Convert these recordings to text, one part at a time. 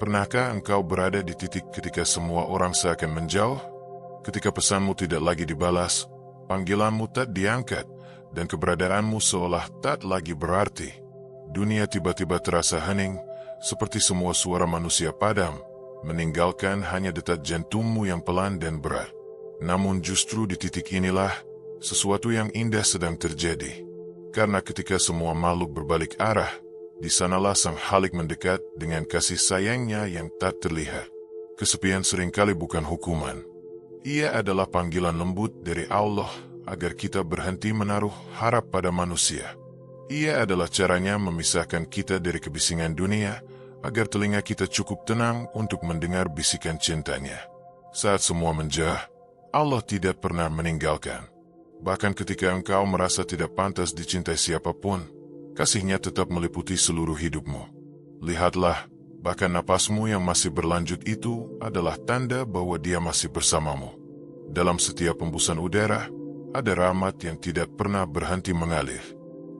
Pernahkah engkau berada di titik ketika semua orang seakan menjauh? Ketika pesanmu tidak lagi dibalas, panggilanmu tak diangkat, dan keberadaanmu seolah tak lagi berarti. Dunia tiba-tiba terasa hening, seperti semua suara manusia padam, meninggalkan hanya detak jantungmu yang pelan dan berat. Namun justru di titik inilah, sesuatu yang indah sedang terjadi. Karena ketika semua makhluk berbalik arah, di sanalah Sang Khalik mendekat dengan kasih sayangnya yang tak terlihat. Kesepian seringkali bukan hukuman. Ia adalah panggilan lembut dari Allah agar kita berhenti menaruh harap pada manusia. Ia adalah caranya memisahkan kita dari kebisingan dunia, agar telinga kita cukup tenang untuk mendengar bisikan cintanya. Saat semua menjauh, Allah tidak pernah meninggalkan. Bahkan ketika engkau merasa tidak pantas dicintai siapapun, kasih-Nya tetap meliputi seluruh hidupmu. Lihatlah, bahkan napasmu yang masih berlanjut itu adalah tanda bahwa Dia masih bersamamu. Dalam setiap hembusan udara, ada rahmat yang tidak pernah berhenti mengalir.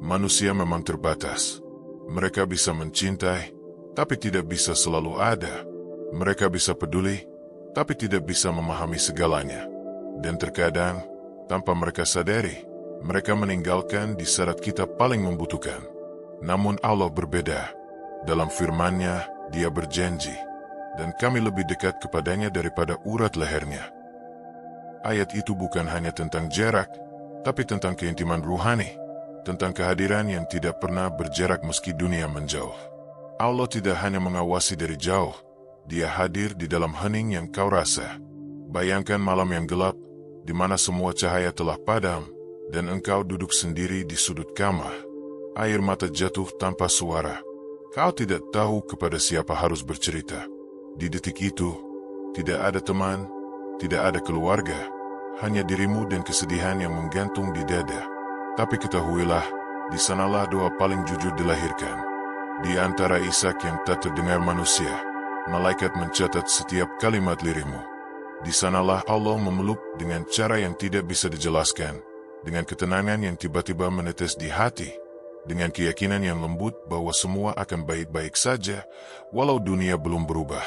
Manusia memang terbatas. Mereka bisa mencintai, tapi tidak bisa selalu ada. Mereka bisa peduli, tapi tidak bisa memahami segalanya. Dan terkadang, tanpa mereka sadari, mereka meninggalkan di saat kita paling membutuhkan. Namun Allah berbeda. Dalam firman-Nya, Dia berjanji, dan kami lebih dekat kepadanya daripada urat lehernya. Ayat itu bukan hanya tentang jarak, tapi tentang keintiman ruhani, tentang kehadiran yang tidak pernah berjarak meski dunia menjauh. Allah tidak hanya mengawasi dari jauh, Dia hadir di dalam hening yang kau rasa. Bayangkan malam yang gelap, di mana semua cahaya telah padam, dan engkau duduk sendiri di sudut kamar. Air mata jatuh tanpa suara. Kau tidak tahu kepada siapa harus bercerita. Di detik itu, tidak ada teman, tidak ada keluarga, hanya dirimu dan kesedihan yang menggantung di dada. Tapi ketahuilah, di sanalah doa paling jujur dilahirkan. Di antara isak yang tak terdengar manusia, malaikat mencatat setiap kalimat lirihmu. Di sanalah Allah memeluk dengan cara yang tidak bisa dijelaskan, dengan ketenangan yang tiba-tiba menetes di hati, dengan keyakinan yang lembut bahwa semua akan baik-baik saja, walau dunia belum berubah.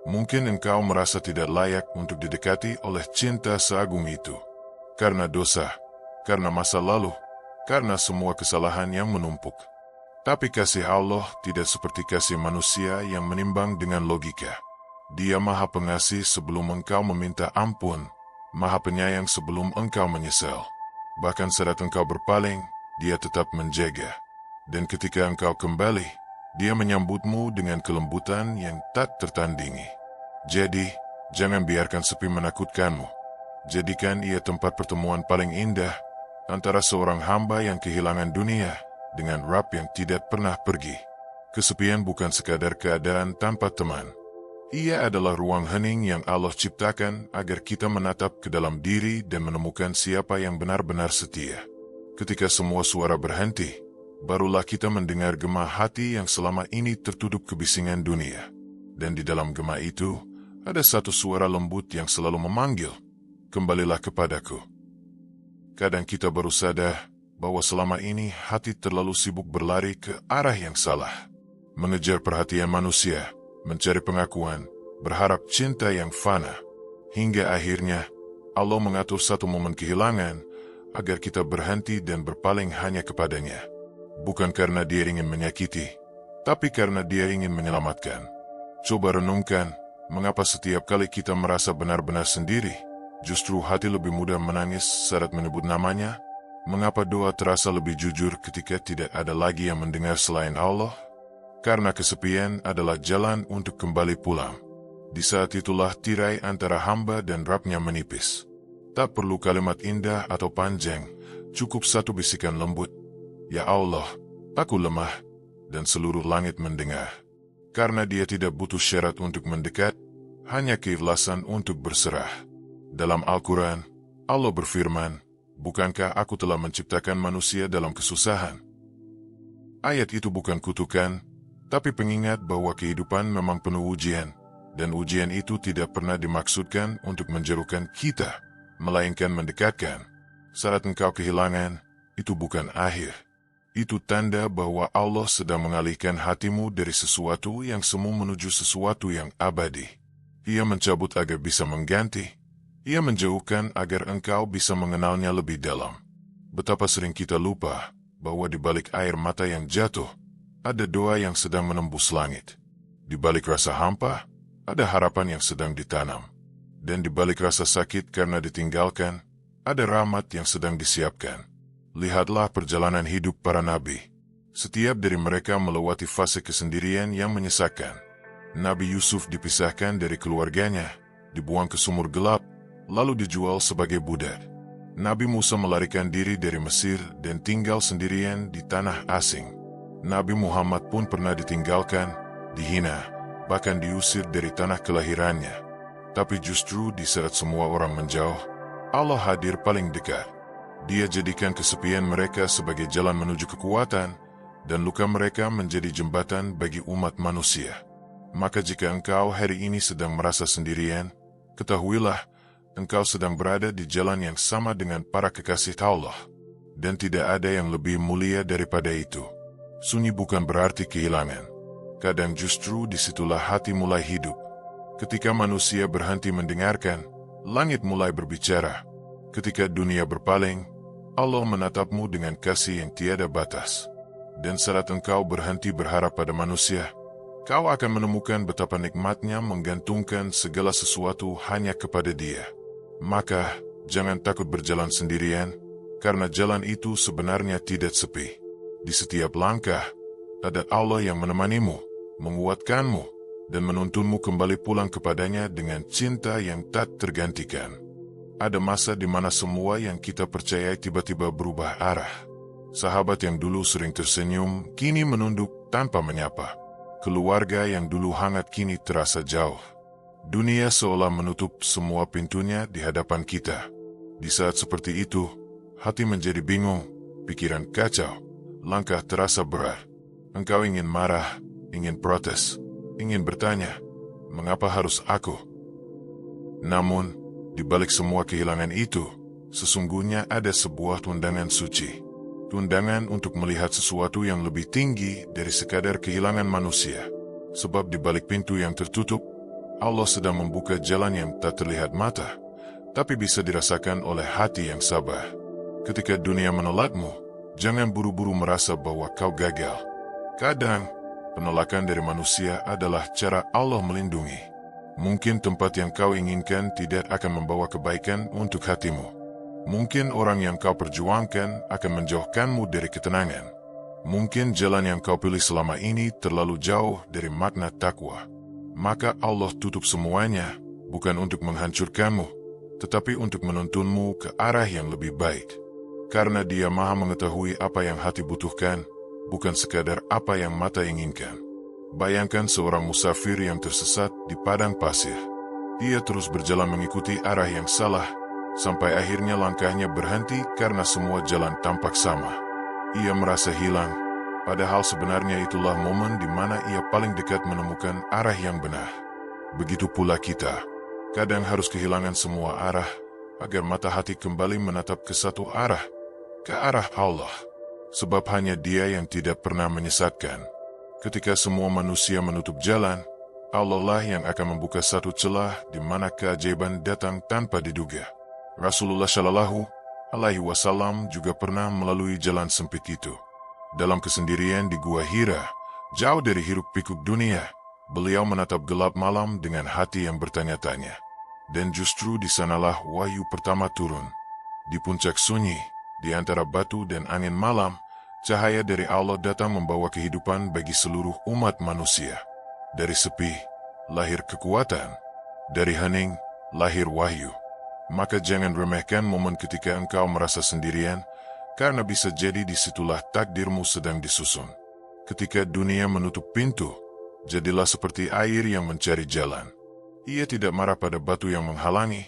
Mungkin engkau merasa tidak layak untuk didekati oleh cinta seagung itu. Karena dosa, karena masa lalu, karena semua kesalahan yang menumpuk. Tapi kasih Allah tidak seperti kasih manusia yang menimbang dengan logika. Dia Maha Pengasih sebelum engkau meminta ampun, Maha Penyayang sebelum engkau menyesal. Bahkan saat engkau berpaling, Dia tetap menjaga. Dan ketika engkau kembali, Dia menyambutmu dengan kelembutan yang tak tertandingi. Jadi, jangan biarkan sepi menakutkanmu. Jadikan ia tempat pertemuan paling indah antara seorang hamba yang kehilangan dunia dengan Rabb yang tidak pernah pergi. Kesepian bukan sekadar keadaan tanpa teman. Ia adalah ruang hening yang Allah ciptakan agar kita menatap ke dalam diri dan menemukan siapa yang benar-benar setia. Ketika semua suara berhenti, barulah kita mendengar gema hati yang selama ini tertutup kebisingan dunia. Dan di dalam gema itu, ada satu suara lembut yang selalu memanggil, "Kembalilah kepadaku." Kadang kita baru sadar bahwa selama ini hati terlalu sibuk berlari ke arah yang salah. Mengejar perhatian manusia, mencari pengakuan, berharap cinta yang fana. Hingga akhirnya, Allah mengatur satu momen kehilangan, agar kita berhenti dan berpaling hanya kepadanya. Bukan karena Dia ingin menyakiti, tapi karena Dia ingin menyelamatkan. Coba renungkan, mengapa setiap kali kita merasa benar-benar sendiri, justru hati lebih mudah menangis saat menyebut namanya? Mengapa doa terasa lebih jujur ketika tidak ada lagi yang mendengar selain Allah? Karena kesepian adalah jalan untuk kembali pulang. Di saat itulah tirai antara hamba dan Rabb-Nya menipis. Tak perlu kalimat indah atau panjang, cukup satu bisikan lembut. "Ya Allah, aku lemah," dan seluruh langit mendengar. Karena Dia tidak butuh syarat untuk mendekat, hanya keikhlasan untuk berserah. Dalam Al-Quran, Allah berfirman, "Bukankah aku telah menciptakan manusia dalam kesusahan?" Ayat itu bukan kutukan, tapi pengingat bahwa kehidupan memang penuh ujian, dan ujian itu tidak pernah dimaksudkan untuk menjauhkan kita, melainkan mendekatkan. Saat engkau kehilangan, itu bukan akhir. Itu tanda bahwa Allah sedang mengalihkan hatimu dari sesuatu yang semu menuju sesuatu yang abadi. Ia mencabut agar bisa mengganti. Ia menjauhkan agar engkau bisa mengenalnya lebih dalam. Betapa sering kita lupa bahwa di balik air mata yang jatuh, ada doa yang sedang menembus langit. Di balik rasa hampa, ada harapan yang sedang ditanam. Dan di balik rasa sakit karena ditinggalkan, ada rahmat yang sedang disiapkan. Lihatlah perjalanan hidup para nabi. Setiap dari mereka melewati fase kesendirian yang menyesakkan. Nabi Yusuf dipisahkan dari keluarganya, dibuang ke sumur gelap, lalu dijual sebagai budak. Nabi Musa melarikan diri dari Mesir dan tinggal sendirian di tanah asing. Nabi Muhammad pun pernah ditinggalkan, dihina, bahkan diusir dari tanah kelahirannya. Tapi justru di saat semua orang menjauh, Allah hadir paling dekat. Dia jadikan kesepian mereka sebagai jalan menuju kekuatan, dan luka mereka menjadi jembatan bagi umat manusia. Maka jika engkau hari ini sedang merasa sendirian, ketahuilah, engkau sedang berada di jalan yang sama dengan para kekasih Allah. Dan tidak ada yang lebih mulia daripada itu. Sunyi bukan berarti kehilangan. Kadang justru disitulah hati mulai hidup. Ketika manusia berhenti mendengarkan, langit mulai berbicara. Ketika dunia berpaling, Allah menatapmu dengan kasih yang tiada batas. Dan saat engkau berhenti berharap pada manusia, kau akan menemukan betapa nikmatnya menggantungkan segala sesuatu hanya kepada Dia. Maka, jangan takut berjalan sendirian, karena jalan itu sebenarnya tidak sepi. Di setiap langkah, ada Allah yang menemanimu, menguatkanmu, dan menuntunmu kembali pulang kepadanya dengan cinta yang tak tergantikan. Ada masa di mana semua yang kita percayai tiba-tiba berubah arah. Sahabat yang dulu sering tersenyum, kini menunduk tanpa menyapa. Keluarga yang dulu hangat kini terasa jauh. Dunia seolah menutup semua pintunya di hadapan kita. Di saat seperti itu, hati menjadi bingung, pikiran kacau, langkah terasa berat. Engkau ingin marah, ingin protes, ingin bertanya, mengapa harus aku? Namun, di balik semua kehilangan itu, sesungguhnya ada sebuah tundangan suci. Tundangan untuk melihat sesuatu yang lebih tinggi dari sekadar kehilangan manusia. Sebab di balik pintu yang tertutup, Allah sedang membuka jalan yang tak terlihat mata, tapi bisa dirasakan oleh hati yang sabar. Ketika dunia menolakmu, jangan buru-buru merasa bahwa kau gagal. Kadang, penolakan dari manusia adalah cara Allah melindungi. Mungkin tempat yang kau inginkan tidak akan membawa kebaikan untuk hatimu. Mungkin orang yang kau perjuangkan akan menjauhkanmu dari ketenangan. Mungkin jalan yang kau pilih selama ini terlalu jauh dari makna takwa. Maka Allah tutup semuanya, bukan untuk menghancurkanmu, tetapi untuk menuntunmu ke arah yang lebih baik. Karena Dia Maha mengetahui apa yang hati butuhkan, bukan sekadar apa yang mata inginkan. Bayangkan seorang musafir yang tersesat di padang pasir. Ia terus berjalan mengikuti arah yang salah, sampai akhirnya langkahnya berhenti karena semua jalan tampak sama. Ia merasa hilang, padahal sebenarnya itulah momen di mana ia paling dekat menemukan arah yang benar. Begitu pula kita, kadang harus kehilangan semua arah, agar mata hati kembali menatap ke satu arah, ke arah Allah. Sebab hanya Dia yang tidak pernah menyesatkan. Ketika semua manusia menutup jalan, Allah lah yang akan membuka satu celah di mana keajaiban datang tanpa diduga. Rasulullah Shallallahu Alaihi Wasallam juga pernah melalui jalan sempit itu. Dalam kesendirian di Gua Hira, jauh dari hiruk-pikuk dunia, beliau menatap gelap malam dengan hati yang bertanya-tanya. Dan justru di sanalah wahyu pertama turun. Di puncak sunyi, di antara batu dan angin malam, cahaya dari Allah datang membawa kehidupan bagi seluruh umat manusia. Dari sepi, lahir kekuatan. Dari hening, lahir wahyu. Maka jangan remehkan momen ketika engkau merasa sendirian, karena bisa jadi disitulah takdirmu sedang disusun. Ketika dunia menutup pintu, jadilah seperti air yang mencari jalan. Ia tidak marah pada batu yang menghalangi.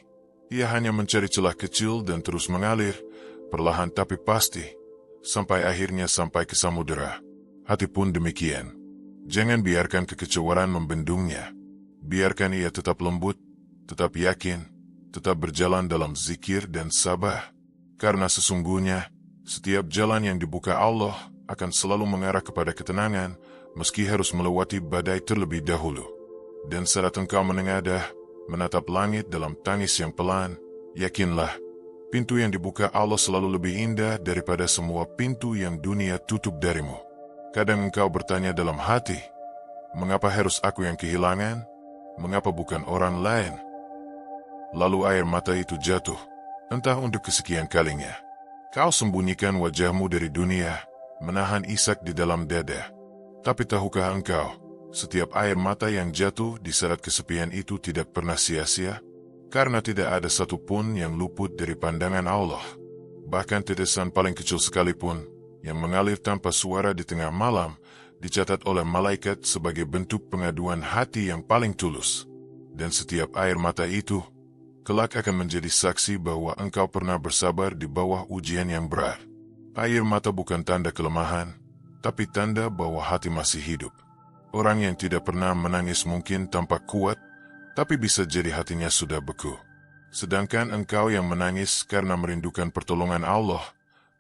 Ia hanya mencari celah kecil dan terus mengalir, perlahan tapi pasti, sampai akhirnya sampai ke samudera. Hati pun demikian. Jangan biarkan kekecewaan membendungnya. Biarkan ia tetap lembut, tetap yakin, tetap berjalan dalam zikir dan sabar. Karena sesungguhnya, setiap jalan yang dibuka Allah akan selalu mengarah kepada ketenangan, meski harus melewati badai terlebih dahulu. Dan saat engkau menengadah, menatap langit dalam tangis yang pelan, yakinlah, pintu yang dibuka Allah selalu lebih indah daripada semua pintu yang dunia tutup darimu. Kadang engkau bertanya dalam hati, mengapa harus aku yang kehilangan? Mengapa bukan orang lain? Lalu air mata itu jatuh, entah untuk kesekian kalinya. Kau sembunyikan wajahmu dari dunia, menahan isak di dalam dada. Tapi tahukah engkau, setiap air mata yang jatuh di saat kesepian itu tidak pernah sia-sia? Karena tidak ada satupun yang luput dari pandangan Allah. Bahkan tetesan paling kecil sekalipun, yang mengalir tanpa suara di tengah malam, dicatat oleh malaikat sebagai bentuk pengaduan hati yang paling tulus. Dan setiap air mata itu, kelak akan menjadi saksi bahwa engkau pernah bersabar di bawah ujian yang berat. Air mata bukan tanda kelemahan, tapi tanda bahwa hati masih hidup. Orang yang tidak pernah menangis mungkin tampak kuat, tapi bisa jadi hatinya sudah beku. Sedangkan engkau yang menangis karena merindukan pertolongan Allah,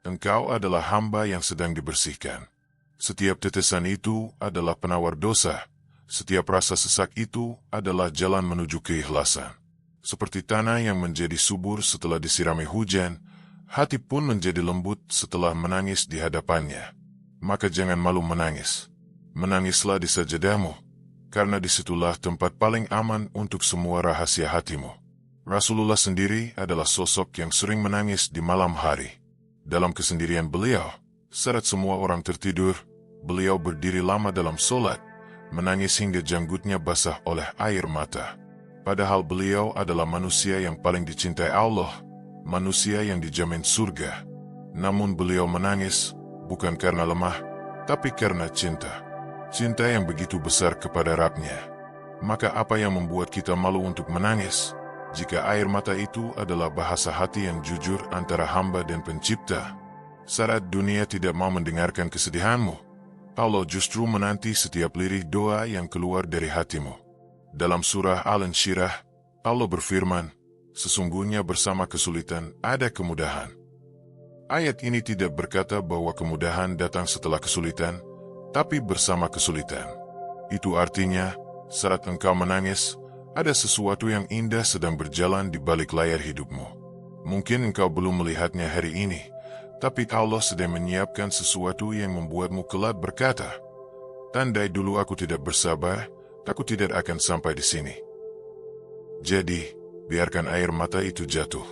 engkau adalah hamba yang sedang dibersihkan. Setiap tetesan itu adalah penawar dosa. Setiap rasa sesak itu adalah jalan menuju keikhlasan. Seperti tanah yang menjadi subur setelah disirami hujan, hati pun menjadi lembut setelah menangis di hadapannya. Maka jangan malu menangis. Menangislah di sajadamu, karena disitulah tempat paling aman untuk semua rahasia hatimu. Rasulullah sendiri adalah sosok yang sering menangis di malam hari. Dalam kesendirian beliau, saat semua orang tertidur, beliau berdiri lama dalam solat, menangis hingga janggutnya basah oleh air mata. Padahal beliau adalah manusia yang paling dicintai Allah, manusia yang dijamin surga. Namun beliau menangis, bukan karena lemah, tapi karena cinta. Cinta yang begitu besar kepada Rabb-Nya. Maka apa yang membuat kita malu untuk menangis? Jika air mata itu adalah bahasa hati yang jujur antara hamba dan pencipta. Saat dunia tidak mau mendengarkan kesedihanmu, Allah justru menanti setiap lirih doa yang keluar dari hatimu. Dalam surah Al-Insyirah, Allah berfirman, sesungguhnya bersama kesulitan ada kemudahan. Ayat ini tidak berkata bahwa kemudahan datang setelah kesulitan, tapi bersama kesulitan. Itu artinya, saat engkau menangis, ada sesuatu yang indah sedang berjalan di balik layar hidupmu. Mungkin engkau belum melihatnya hari ini, tapi Allah sedang menyiapkan sesuatu yang membuatmu kelak berkata, tandai dulu aku tidak bersabar, aku tidak akan sampai di sini. Jadi, biarkan air mata itu jatuh.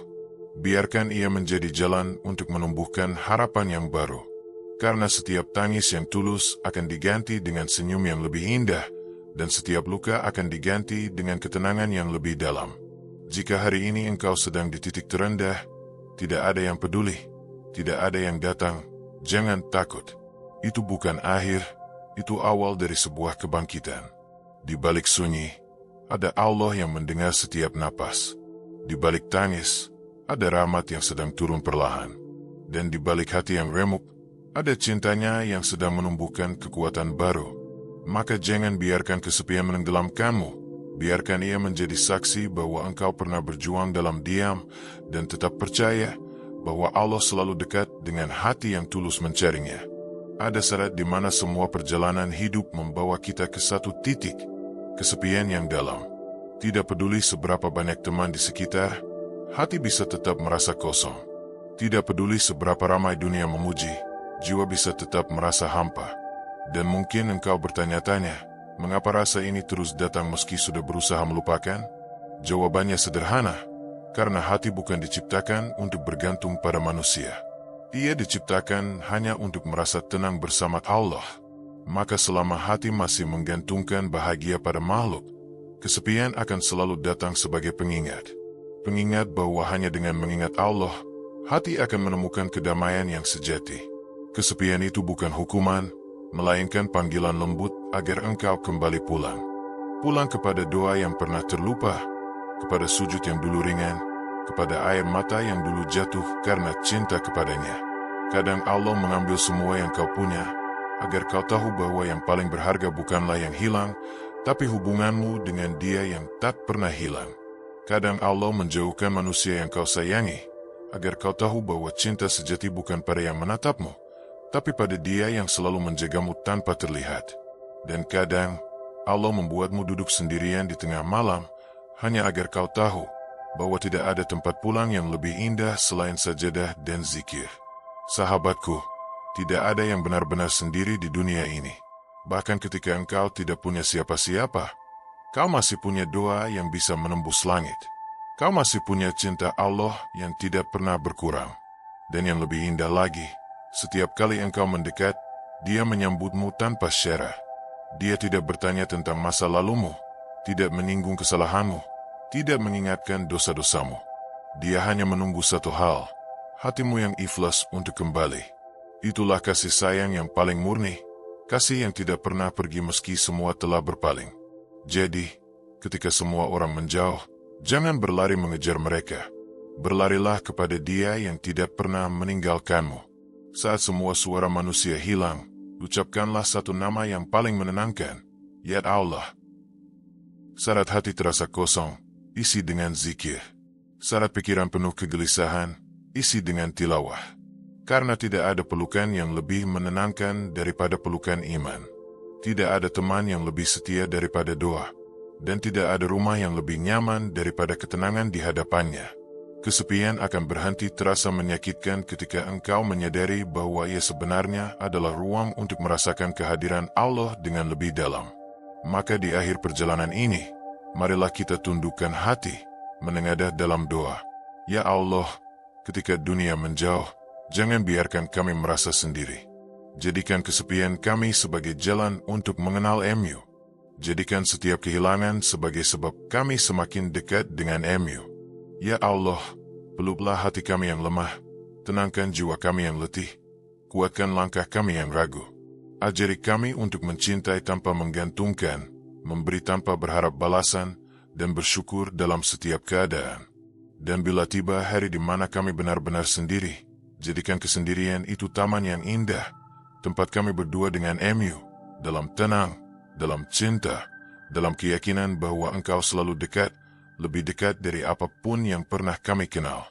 Biarkan ia menjadi jalan untuk menumbuhkan harapan yang baru. Karena setiap tangis yang tulus akan diganti dengan senyum yang lebih indah, dan setiap luka akan diganti dengan ketenangan yang lebih dalam. Jika hari ini engkau sedang di titik terendah, tidak ada yang peduli, tidak ada yang datang, jangan takut. Itu bukan akhir, itu awal dari sebuah kebangkitan. Di balik sunyi, ada Allah yang mendengar setiap napas. Di balik tangis, ada rahmat yang sedang turun perlahan. Dan di balik hati yang remuk, ada cintanya yang sedang menumbuhkan kekuatan baru. Maka jangan biarkan kesepian menenggelamkanmu. Biarkan ia menjadi saksi bahwa engkau pernah berjuang dalam diam, dan tetap percaya bahwa Allah selalu dekat dengan hati yang tulus mencarinya. Ada saat di mana semua perjalanan hidup membawa kita ke satu titik, kesepian yang dalam. Tidak peduli seberapa banyak teman di sekitar, hati bisa tetap merasa kosong. Tidak peduli seberapa ramai dunia memuji, jiwa bisa tetap merasa hampa. Dan mungkin engkau bertanya-tanya, mengapa rasa ini terus datang meski sudah berusaha melupakan? Jawabannya sederhana, karena hati bukan diciptakan untuk bergantung pada manusia. Ia diciptakan hanya untuk merasa tenang bersama Allah. Maka selama hati masih menggantungkan bahagia pada makhluk, kesepian akan selalu datang sebagai pengingat. Pengingat bahwa hanya dengan mengingat Allah, hati akan menemukan kedamaian yang sejati. Kesepian itu bukan hukuman, melainkan panggilan lembut agar engkau kembali pulang. Pulang kepada doa yang pernah terlupa, kepada sujud yang dulu ringan, kepada air mata yang dulu jatuh karena cinta kepadanya. Kadang Allah mengambil semua yang kau punya, agar kau tahu bahwa yang paling berharga bukanlah yang hilang, tapi hubunganmu dengan Dia yang tak pernah hilang. Kadang Allah menjauhkan manusia yang kau sayangi, agar kau tahu bahwa cinta sejati bukan pada yang menatapmu, tapi pada Dia yang selalu menjagamu tanpa terlihat. Dan kadang, Allah membuatmu duduk sendirian di tengah malam, hanya agar kau tahu bahwa tidak ada tempat pulang yang lebih indah selain sajadah dan zikir. Sahabatku, tidak ada yang benar-benar sendiri di dunia ini. Bahkan ketika engkau tidak punya siapa-siapa, kau masih punya doa yang bisa menembus langit. Kau masih punya cinta Allah yang tidak pernah berkurang. Dan yang lebih indah lagi, setiap kali engkau mendekat, Dia menyambutmu tanpa syarah. Dia tidak bertanya tentang masa lalumu, tidak menyinggung kesalahanmu, tidak mengingatkan dosa-dosamu. Dia hanya menunggu satu hal, hatimu yang ikhlas untuk kembali. Itulah kasih sayang yang paling murni, kasih yang tidak pernah pergi meski semua telah berpaling. Jadi, ketika semua orang menjauh, jangan berlari mengejar mereka. Berlarilah kepada Dia yang tidak pernah meninggalkanmu. Saat semua suara manusia hilang, ucapkanlah satu nama yang paling menenangkan, ya Allah. Saat hati terasa kosong, isi dengan zikir. Saat pikiran penuh kegelisahan, isi dengan tilawah. Karena tidak ada pelukan yang lebih menenangkan daripada pelukan iman. Tidak ada teman yang lebih setia daripada doa. Dan tidak ada rumah yang lebih nyaman daripada ketenangan di hadapannya. Kesepian akan berhenti terasa menyakitkan ketika engkau menyadari bahwa ia sebenarnya adalah ruang untuk merasakan kehadiran Allah dengan lebih dalam. Maka di akhir perjalanan ini, marilah kita tundukkan hati, menengadah dalam doa. Ya Allah, ketika dunia menjauh, jangan biarkan kami merasa sendiri. Jadikan kesepian kami sebagai jalan untuk mengenal MU. Jadikan setiap kehilangan sebagai sebab kami semakin dekat dengan MU. Ya Allah, peluklah hati kami yang lemah, tenangkan jiwa kami yang letih, kuatkan langkah kami yang ragu. Ajari kami untuk mencintai tanpa menggantungkan, memberi tanpa berharap balasan, dan bersyukur dalam setiap keadaan. Dan bila tiba hari di mana kami benar-benar sendiri, jadikan kesendirian itu taman yang indah, tempat kami berdua dengan MU, dalam tenang, dalam cinta, dalam keyakinan bahwa Engkau selalu dekat, lebih dekat dari apapun yang pernah kami kenal.